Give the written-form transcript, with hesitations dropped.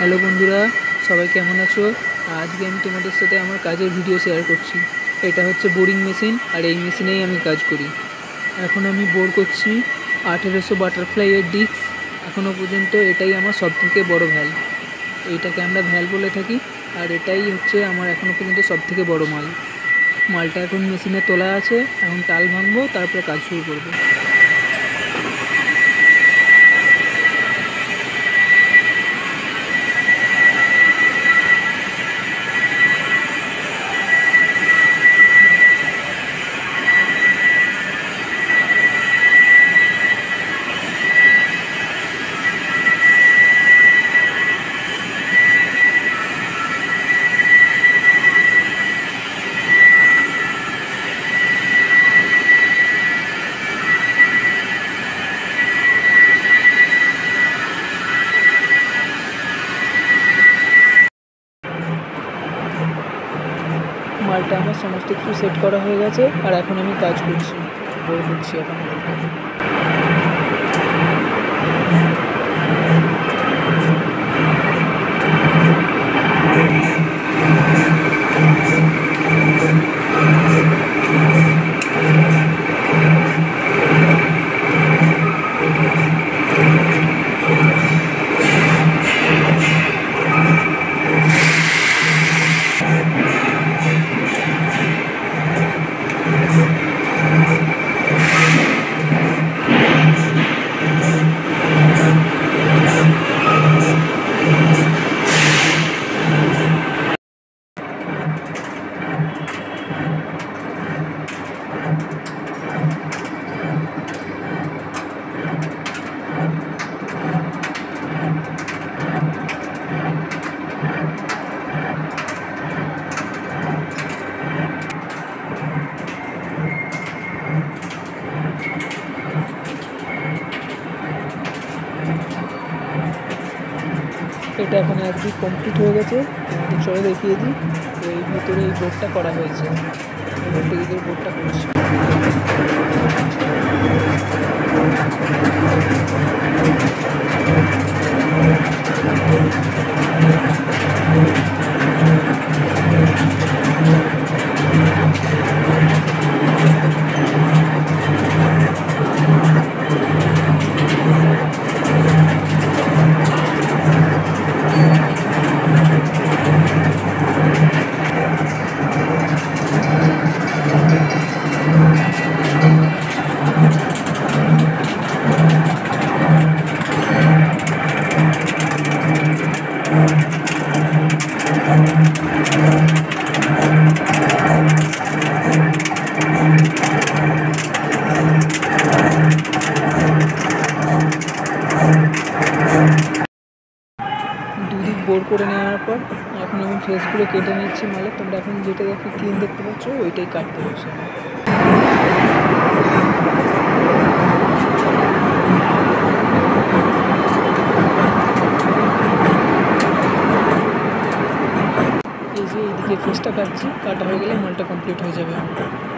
Hello বন্ধুরা, সবাই কেমন আছো? আজকে আমি তোমাদের সাথে আমার কাজের ভিডিও শেয়ার করছি। এটা হচ্ছে বোরিং মেশিন, আর এই মেশিনেই আমি কাজ করি। এখন আমি বোর করছি 1800 বাটারফ্লাইয়ের ডিস্ক। এখনও পর্যন্ত এটাই আমার সবথেকে বড় ভ্যাল। এইটাকে আমরা ভ্যাল বলে থাকি, আর এটাই হচ্ছে আমার এখনও পর্যন্ত সবথেকে বড় মালটা এখন মেশিনে তোলা আছে। এখন টাল ভাঙবো, তারপরে কাজ শুরু করবো। মালটা আমার সমস্ত কিছু সেট করা হয়ে গেছে, আর এখন আমি কাজ করছি, বোর করছি এখন মালটা। এটা এখন একদিক কমপ্লিট হয়ে গেছে। চলে দেখিয়ে দিই, এই ভিতরে এই বোর্ডটা করা হয়েছে। বোর্ডটা করছি। দুদিক বোর করে নেওয়ার পর এখন আমি ফেসগুলো কেটে নিচ্ছি মালে। তোমরা এখন যেটা ক্লিন দেখতে পাচ্ছ ওইটাই কাটতে বসে। এই যে এইদিকে ফেসটা কাটছি, কাটা হয়ে গেলে মালটা কমপ্লিট হয়ে যাবে আমার।